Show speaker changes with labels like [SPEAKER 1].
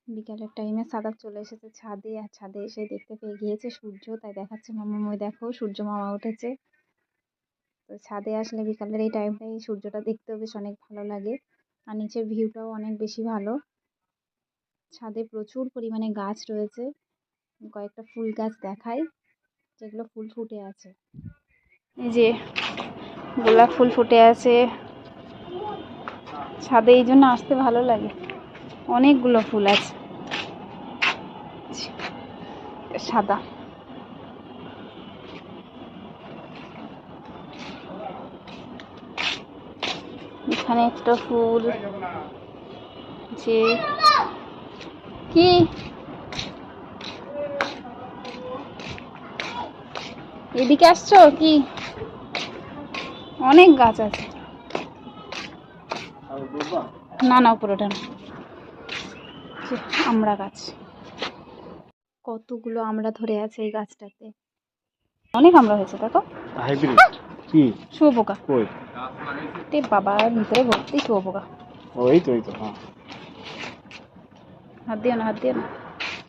[SPEAKER 1] বিকালের টাইমে সাদাব চলে এসেছে ছাদে, আর ছাদে এসে দেখতে পেয়ে গিয়েছে সূর্য, তাই দেখাচ্ছে মামা মই দেখো সূর্য মামা উঠেছে। তো ছাদে আসলে বিকালের এই টাইমটাই সূর্যটা দেখতেও বেশ অনেক ভালো লাগে, আর নিচের ভিউটাও অনেক বেশি ভালো। ছাদে প্রচুর পরিমাণে গাছ রয়েছে, কয়েকটা ফুল গাছ দেখায় যেগুলো ফুল ফুটে আছে। এই যে গোলাপ ফুল ফুটে আছে ছাদে, এই জন্য আসতে ভালো লাগে, অনেকগুলো ফুল আছে সাদা। এখানে একটা ফুল যে কি এদিকে আসছো কি, অনেক গাছ আছে। না না পুরোটা না, আমড়া গাছ, কতগুলো আমড়া ধরে আছে এই গাছটাতে, অনেক আমড়া হয়েছে দেখো। হাইব্রিড কি শুয়োপোকা কই তে বাবা, ভিতরে ভর্তি শুয়োপোকা। ওই তো হ্যাঁ, হাত দিও না হাত দিও না।